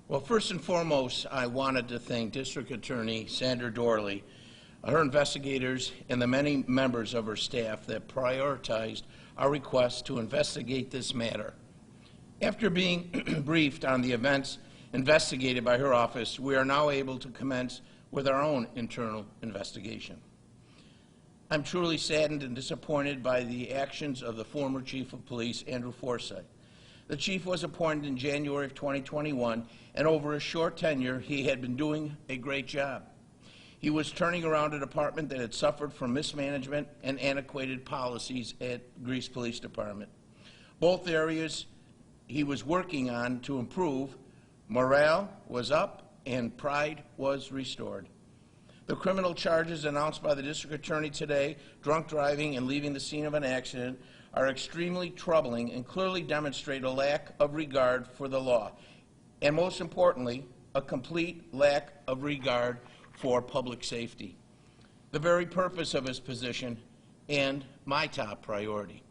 Well, first and foremost, I wanted to thank District Attorney Sandra Dorley, her investigators, and the many members of her staff that prioritized our request to investigate this matter. After being briefed on the events investigated by her office, we are now able to commence with our own internal investigation. I'm truly saddened and disappointed by the actions of the former Chief of Police, Andrew Forsythe. The chief was appointed in January of 2021, and over a short tenure, he had been doing a great job. He was turning around a department that had suffered from mismanagement and antiquated policies at Greece Police Department. Both areas he was working on to improve, morale was up and pride was restored. The criminal charges announced by the district attorney today, drunk driving and leaving the scene of an accident, are extremely troubling and clearly demonstrate a lack of regard for the law, and most importantly, a complete lack of regard for public safety, the very purpose of his position and my top priority.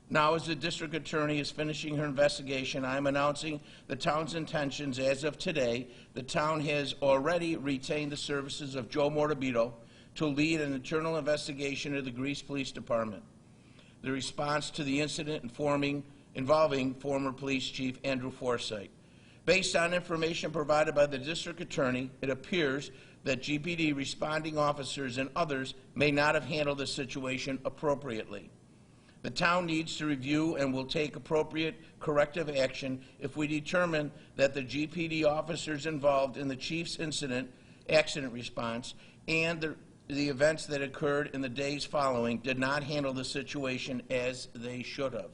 Now, as the district attorney is finishing her investigation, I am announcing the town's intentions. As of today, the town has already retained the services of Joe Morabito to lead an internal investigation of the Greece Police Department. The response to the incident involving former police chief Andrew Forsythe. Based on information provided by the district attorney, it appears that GPD responding officers and others may not have handled the situation appropriately. The town needs to review and will take appropriate corrective action if we determine that the GPD officers involved in the chief's accident response and the events that occurred in the days following did not handle the situation as they should have.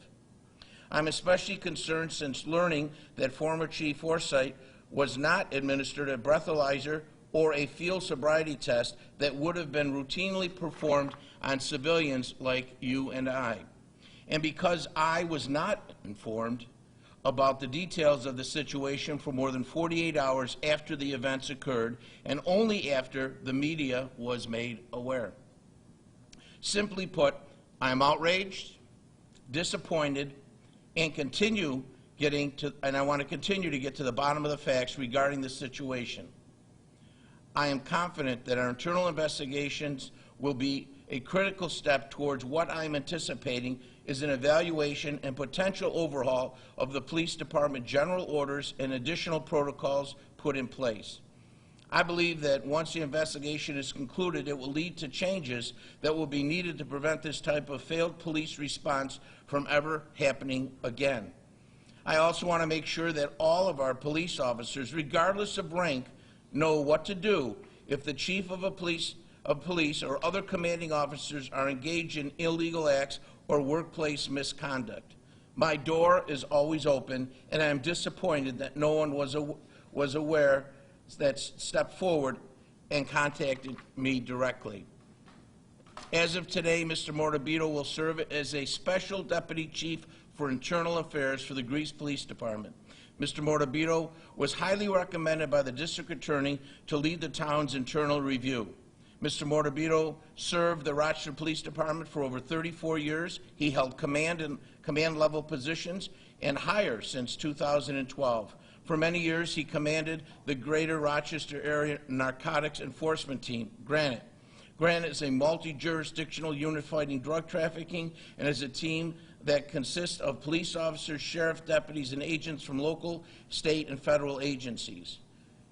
I'm especially concerned since learning that former Chief Forsythe was not administered a breathalyzer or a field sobriety test that would have been routinely performed on civilians like you and I. And because I was not informed about the details of the situation for more than 48 hours after the events occurred, and only after the media was made aware. Simply put, I'm outraged, disappointed, and I want to continue to get to the bottom of the facts regarding the situation. I am confident that our internal investigations will be a critical step towards what I'm anticipating is an evaluation and potential overhaul of the police department general orders and additional protocols put in place. I believe that once the investigation is concluded, it will lead to changes that will be needed to prevent this type of failed police response from ever happening again. I also want to make sure that all of our police officers, regardless of rank, know what to do if the chief of police or other commanding officers are engaged in illegal acts or workplace misconduct. My door is always open, and I am disappointed that no one was aware that stepped forward and contacted me directly. As of today, Mr. Morabito will serve as a special deputy chief for internal affairs for the Greece Police Department. Mr. Morabito was highly recommended by the district attorney to lead the town's internal review. Mr. Morabito served the Rochester Police Department for over 34 years. He held command level positions and higher since 2012. For many years, he commanded the Greater Rochester Area Narcotics Enforcement Team, Granite. Granite is a multi-jurisdictional unit fighting drug trafficking and is a team that consists of police officers, sheriff deputies, and agents from local, state, and federal agencies.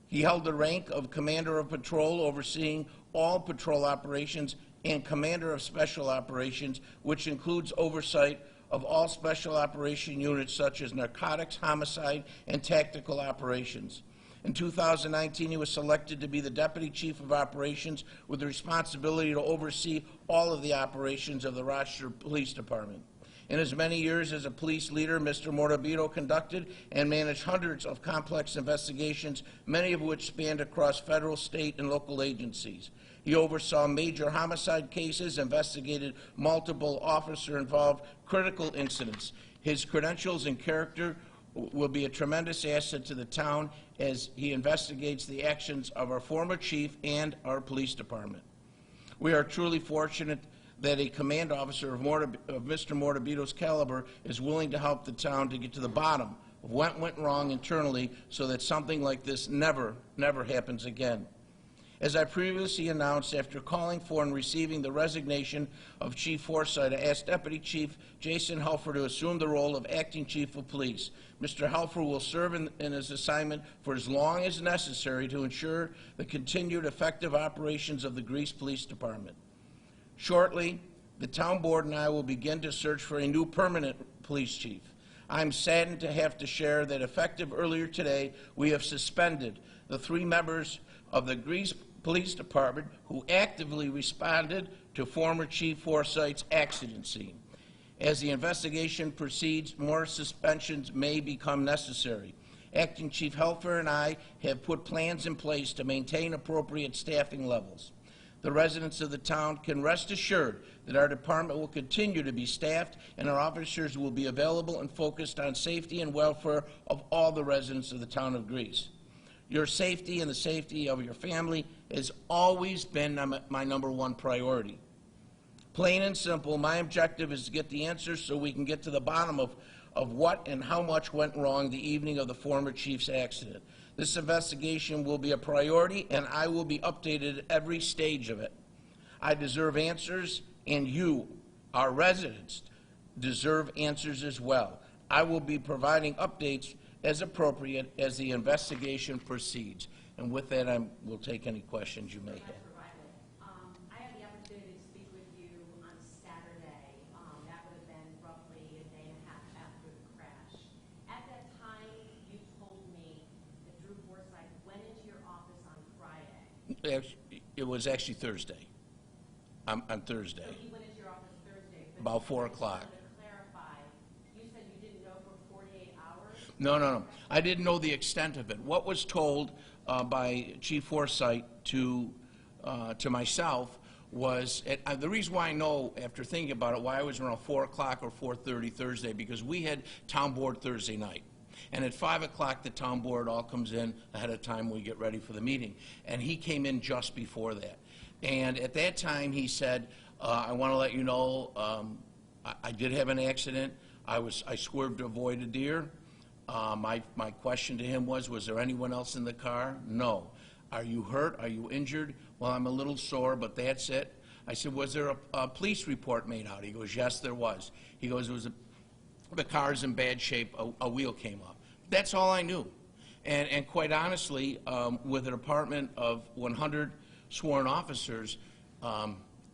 He held the rank of Commander of Patrol, overseeing all patrol operations, and Commander of Special Operations, which includes oversight of all special operation units such as narcotics, homicide, and tactical operations. In 2019, he was selected to be the Deputy Chief of Operations with the responsibility to oversee all of the operations of the Rochester Police Department. In his many years as a police leader, Mr. Morabito conducted and managed hundreds of complex investigations, many of which spanned across federal, state, and local agencies. He oversaw major homicide cases, investigated multiple officer-involved critical incidents. His credentials and character will be a tremendous asset to the town as he investigates the actions of our former chief and our police department. We are truly fortunate that a command officer of Mr. Morabito's caliber is willing to help the town to get to the bottom of what went wrong internally so that something like this never happens again. As I previously announced, after calling for and receiving the resignation of Chief Forsythe, I asked Deputy Chief Jason Helfer to assume the role of Acting Chief of Police. Mr. Helfer will serve in his assignment for as long as necessary to ensure the continued effective operations of the Greece Police Department. Shortly, the Town Board and I will begin to search for a new permanent police chief. I'm saddened to have to share that effective earlier today, we have suspended the 3 members of the Greece Police Department who actively responded to former Chief Forsythe's accident scene. As the investigation proceeds, more suspensions may become necessary. Acting Chief Helfer and I have put plans in place to maintain appropriate staffing levels. The residents of the town can rest assured that our department will continue to be staffed and our officers will be available and focused on safety and welfare of all the residents of the town of Greece. Your safety and the safety of your family has always been my #1 priority. Plain and simple, my objective is to get the answers so we can get to the bottom of what and how much went wrong the evening of the former chief's accident. This investigation will be a priority, and I will be updated at every stage of it. I deserve answers, and you, our residents, deserve answers as well. I will be providing updates as appropriate as the investigation proceeds. And with that, I will take any questions you may have. I had the opportunity to speak with you on Saturday. That would have been roughly a day and a half after the crash. At that time, you told me that Drew Forsythe went into your office on Friday. It was actually Thursday. On Thursday. So he went into your office Thursday. About 4 o'clock. No. I didn't know the extent of it. What was told by Chief Forsythe to myself was, the reason why I know, after thinking about it, why I was around 4 o'clock or 4:30 Thursday, because we had town board Thursday night. And at 5 o'clock, the town board all comes in ahead of time. We get ready for the meeting. And he came in just before that. And at that time, he said, I want to let you know, I did have an accident. I swerved to avoid a deer. My question to him was there anyone else in the car? No. Are you hurt? Are you injured? Well, I'm a little sore, but that's it. I said, was there a police report made out? He goes, yes, there was. He goes, the car's in bad shape, a wheel came up. That's all I knew. And quite honestly, with a department of 100 sworn officers,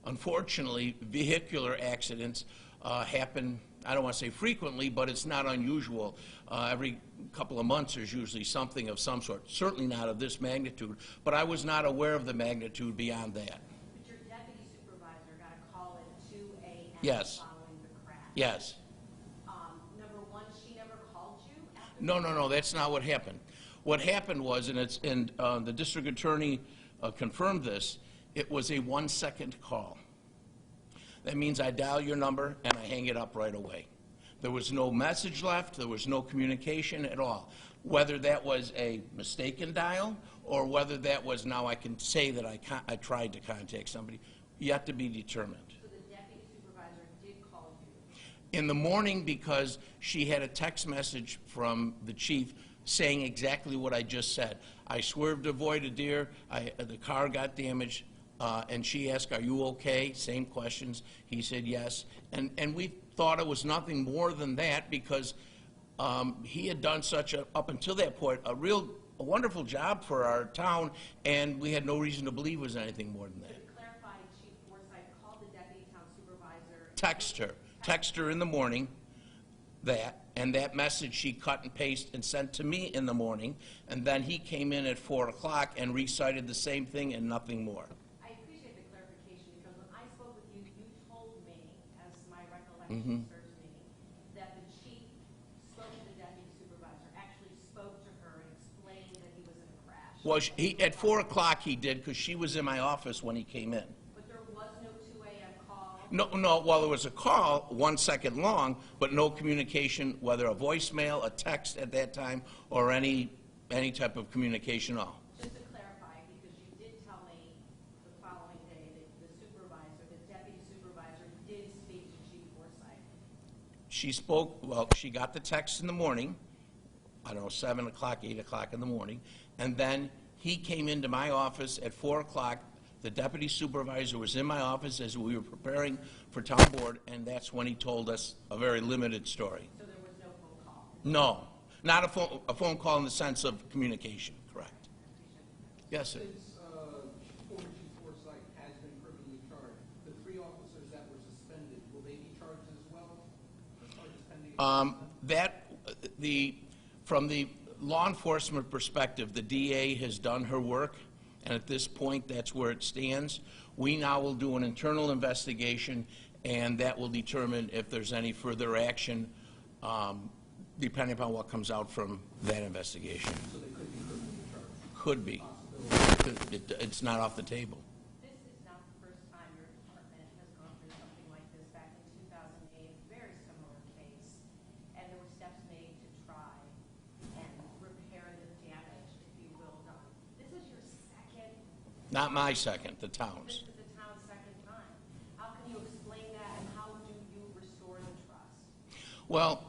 unfortunately, vehicular accidents happen, I don't want to say frequently, but it's not unusual. Every couple of months there's usually something of some sort, certainly not of this magnitude, but I was not aware of the magnitude beyond that. But your deputy supervisor got a call at 2 a.m. Yes. Following the crash. Yes. Number one, she never called you after No, that's not what happened. What happened was, and the district attorney confirmed this, it was a 1-second call. That means I dial your number and I hang it up right away. There was no message left. There was no communication at all. Whether that was a mistaken dial or whether that was now I can say that I tried to contact somebody, yet to be determined. So the deputy supervisor did call you? In the morning, because she had a text message from the chief saying exactly what I just said. I swerved to avoid a deer. The car got damaged. And she asked, are you okay? Same questions. He said yes. And we thought it was nothing more than that because he had done up until that point, a wonderful job for our town, and we had no reason to believe it was anything more than that. To clarify, Chief Forsythe called the deputy town supervisor. Text her in the morning, and that message she cut and pasted and sent to me in the morning, and then he came in at 4 o'clock and recited the same thing and nothing more. Serves me, that the chief spoke to the deputy supervisor, actually spoke to her and explained that he was in a crash. Well, at 4 o'clock he did, because she was in my office when he came in. But there was no 2 a.m. call? No, well, there was a call, 1 second long, but no communication, whether a voicemail, a text at that time, or any type of communication at all. Just to clarify, because you did tell me the following day that the deputy supervisor did speak to Chief Forsythe. She spoke, well, she got the text in the morning I don't know, 7 o'clock, 8 o'clock in the morning. And then he came into my office at 4 o'clock. The deputy supervisor was in my office as we were preparing for town board, and that's when he told us a very limited story. So there was no phone call? No, not a phone call in the sense of communication, correct. Yes, sir. Since former Chief Forsythe has been criminally charged, the 3 officers that were suspended, will they be charged as well? From the law enforcement perspective, the DA has done her work, and at this point, that's where it stands. We now will do an internal investigation, and that will determine if there's any further action, depending upon what comes out from that investigation. So they could be criminally charged? Could be. It's not off the table. This is not the first time your department has gone through something like this. Back in 2008, very similar case, and there were steps made to try and repair the damage, if you will, done. This is your second, Not my second, the town's. this is the town's second time. How can you explain that, and how do you restore the trust? Well,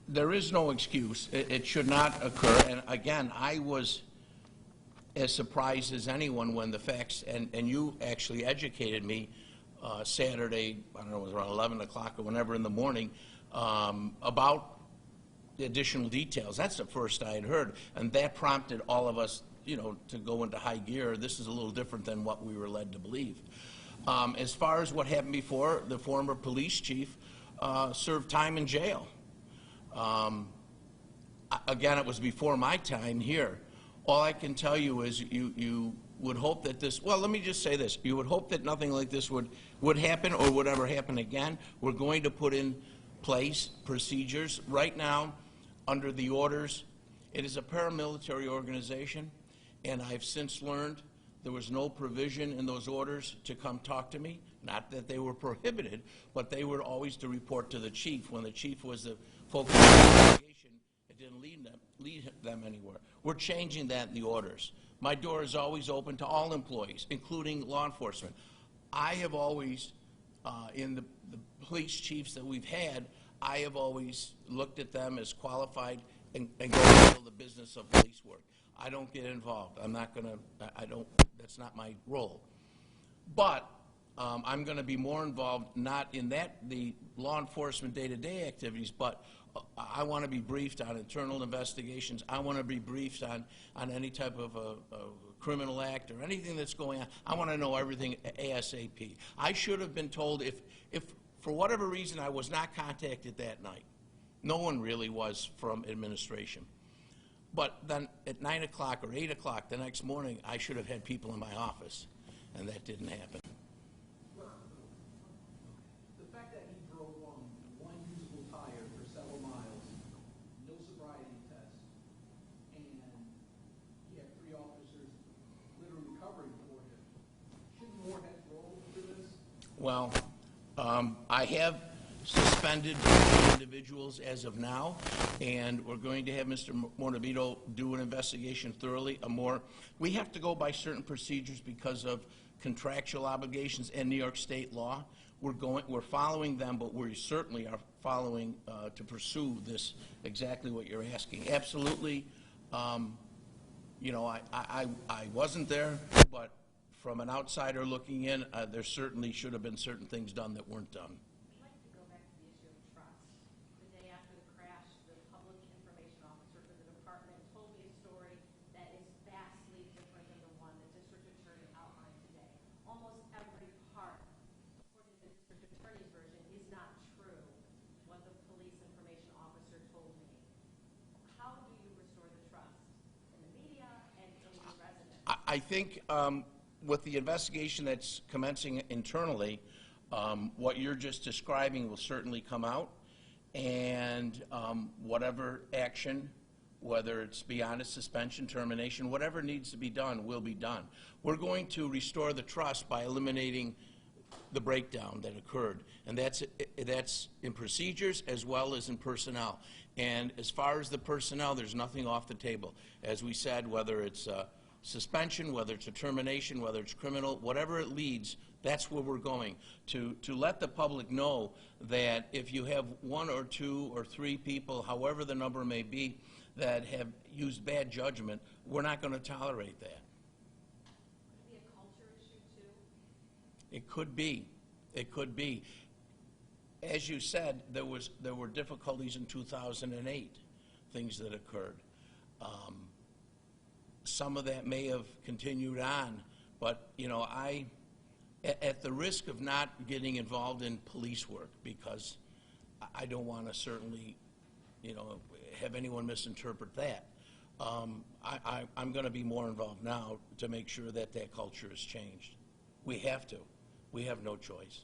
there is no excuse. It should not occur. And again, I was as surprised as anyone when the facts, and you actually educated me Saturday, I don't know, it was around 11 o'clock or whenever in the morning, about the additional details. That's the first I had heard. And that prompted all of us, you know, to go into high gear. This is a little different than what we were led to believe. As far as what happened before, the former police chief served time in jail. Again, it was before my time here. All I can tell you is you would hope that this, well, let me just say this. You would hope that nothing like this would happen or would ever happen again. We're going to put in place procedures. Right now, under the orders, it is a paramilitary organization, and I've since learned there was no provision in those orders to come talk to me. Not that they were prohibited, but they were always to report to the chief. When the chief was the focus of the investigation, it didn't lead them anywhere. We're changing that in the orders. My door is always open to all employees, including law enforcement. I have always, in the police chiefs that we've had, I have always looked at them as qualified and go handle the business of police work. I don't get involved. I'm not going to, that's not my role. But I'm going to be more involved, not in the law enforcement day-to-day activities, but I want to be briefed on internal investigations. I want to be briefed on any type of a criminal act or anything that's going on. I want to know everything ASAP. I should have been told if for whatever reason I was not contacted that night. No one really was from administration. But then at 9 o'clock or 8 o'clock the next morning, I should have had people in my office, and that didn't happen. The fact that he drove on one usable tire for several miles, no sobriety test, and he had 3 officers literally covering for him, shouldn't more have rolled through this? Well, I have suspended individuals as of now, and we're going to have Mr. Mornabito do an investigation thoroughly. We have to go by certain procedures because of contractual obligations and New York State law. We're following them, but we certainly are following to pursue this, exactly what you're asking. Absolutely, you know, I wasn't there, but from an outsider looking in, there certainly should have been certain things done that weren't done. I'd like to go back to the issue of trust. The day after the crash, the public information officer for the department told me a story that is vastly different than the one the district attorney outlined today. Almost every part, according to the district attorney's version, is not true, what the police information officer told me. How do you restore the trust in the media and in the residents? I think with the investigation that's commencing internally, what you're just describing will certainly come out, and whatever action, whether it's beyond a suspension, termination, whatever needs to be done will be done. We're going to restore the trust by eliminating the breakdown that occurred, and that's in procedures as well as in personnel. And as far as the personnel, there's nothing off the table. As we said, whether it's suspension, whether it's a termination, whether it's criminal, whatever it leads, that's where we're going, to let the public know that if you have 1 or 2 or 3 people, however the number may be, that have used bad judgment, we're not going to tolerate that. Could it be a culture issue too? It could be. It could be. As you said, there were difficulties in 2008, things that occurred. Some of that may have continued on, but, you know, at the risk of not getting involved in police work, because I don't want to certainly, you know, have anyone misinterpret that, I'm going to be more involved now to make sure that that culture is changed. We have to. We have no choice.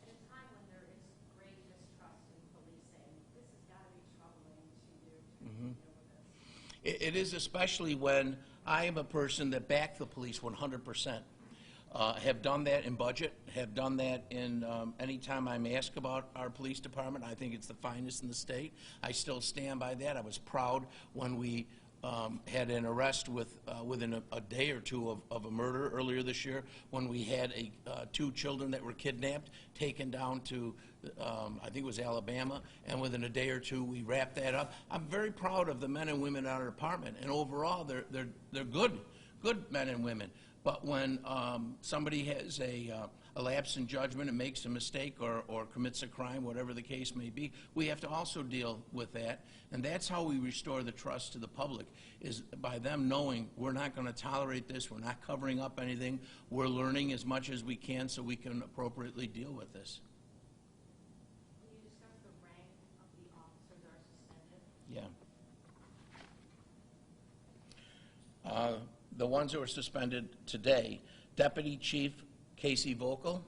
At a time when there is great mistrust in policing, this has got to be troubling to you to deal with this. It is, especially when I am a person that backed the police 100%. Have done that in budget, have done that in any time I'm asked about our police department. I think it's the finest in the state. I still stand by that. I was proud when we had an arrest within a day or two of a murder earlier this year, when we had two children that were kidnapped, taken down to, I think it was Alabama, and within a day or two we wrapped that up. I'm very proud of the men and women in our department, and overall they're good men and women. But when somebody has a lapse in judgment and makes a mistake or commits a crime, whatever the case may be, we have to also deal with that. And that's how we restore the trust to the public, is by them knowing we're not going to tolerate this, we're not covering up anything, we're learning as much as we can so we can appropriately deal with this. Can you discuss the rank of the officers that are suspended? Yeah. The ones that were suspended today: Deputy Chief Casey Vogel,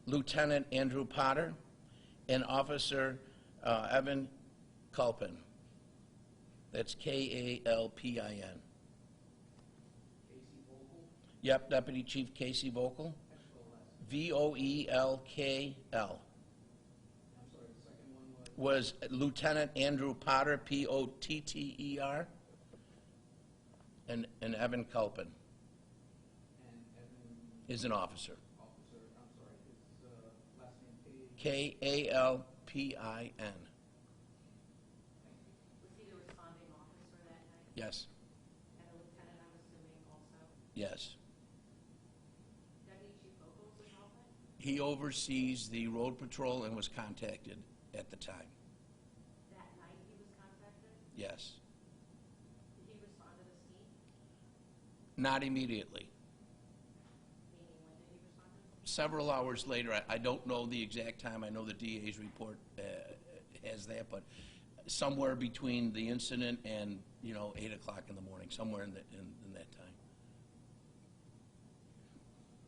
Lieutenant Andrew Potter, and Officer Evan Culpin. That's Kalpin. Casey Vogel, Yep, Deputy Chief Casey Vogel, Voelkl. I'm sorry, the second one was? Was Lieutenant Andrew Potter, Potter, and Evan Culpin And Evan, is an officer. officer, I'm sorry, his last name Kalpin. Thank you. Was he the responding officer that night? Yes, And the lieutenant, I'm assuming, also? yes. Deputy Chief Vogel's involvement? He oversees the road patrol and was contacted at the time. That night he was contacted? Yes. Did he respond to the scene? Not immediately. Meaning, when did he respond to the scene? Several hours later, I don't know the exact time. I know the DA's report has that, but somewhere between the incident and, 8 o'clock in the morning, somewhere in that time.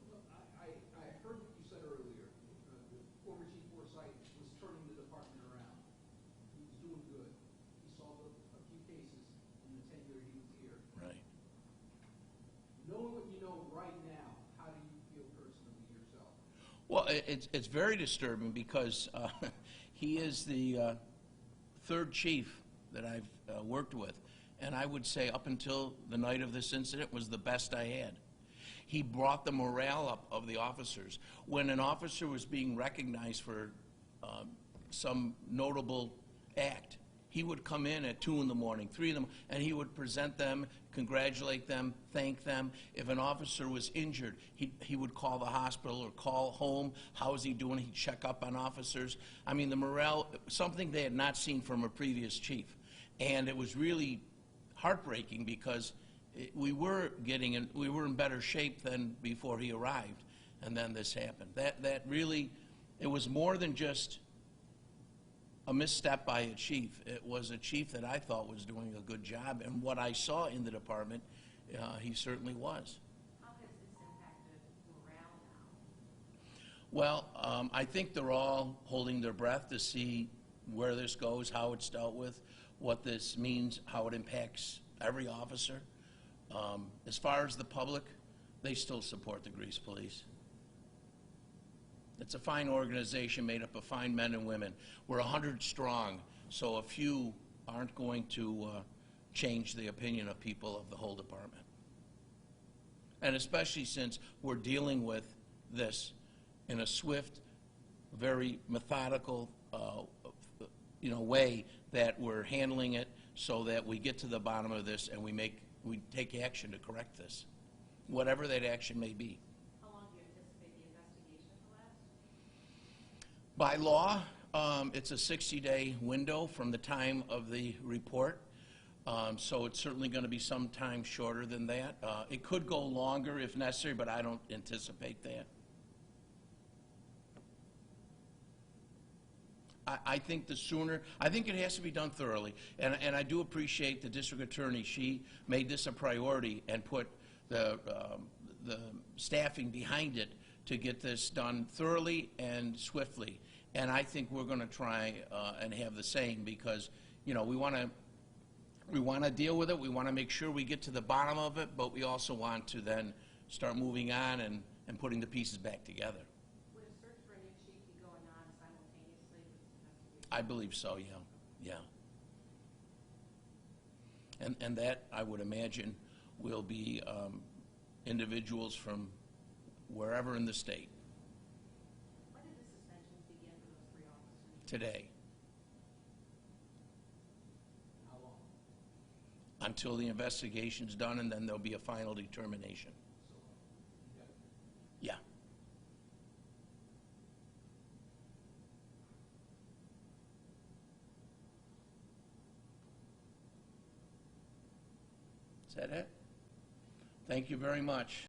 Well, I heard what you said earlier. The former Chief Forsythe was turning the department around. He was doing good. He solved a few cases in the tenure he was here. Right. Knowing what you know right now, how do you feel personally yourself? Well, it's very disturbing because he is the third chief that I've worked with, and I would say up until the night of this incident was the best I had. He brought the morale up of the officers. When an officer was being recognized for some notable act, he would come in at 2 in the morning, 3 in the morning, and he would present them, congratulate them, thank them. If an officer was injured, he would call the hospital or call home. How is he doing? He'd check up on officers. I mean, the morale, something they had not seen from a previous chief. And it was really heartbreaking because we were in better shape than before he arrived, and then this happened. That really, it was more than just a misstep by a chief. It was a chief that I thought was doing a good job, and what I saw in the department, he certainly was. How has this impacted morale now? Well, I think they're all holding their breath to see where this goes, how it's dealt with, what this means, how it impacts every officer. As far as the public, they still support the Grease Police. It's a fine organization made up of fine men and women. We're 100 strong, so a few aren't going to change the opinion of people of the whole department. And especially since we're dealing with this in a swift, very methodical way that we're handling it so that we get to the bottom of this and we take action to correct this, whatever that action may be. How long do you anticipate the investigation to last? By law, it's a 60-day window from the time of the report, so it's certainly going to be some time shorter than that. It could go longer if necessary, but I don't anticipate that. I think the sooner, I think it has to be done thoroughly, and I do appreciate the district attorney. She made this a priority and put the staffing behind it to get this done thoroughly and swiftly. And I think we're going to try and have the same, because, you know, we want to deal with it. We want to make sure we get to the bottom of it, but we also want to then start moving on and putting the pieces back together. Would a search for a new chief be going on simultaneously with this investigation? I believe so, yeah. And that, I would imagine, will be individuals from wherever in the state. When did the suspensions begin for those 3 officers? Today, How long? until the investigation's done, and then there'll be a final determination. So, Yeah. Is that it? Thank you very much.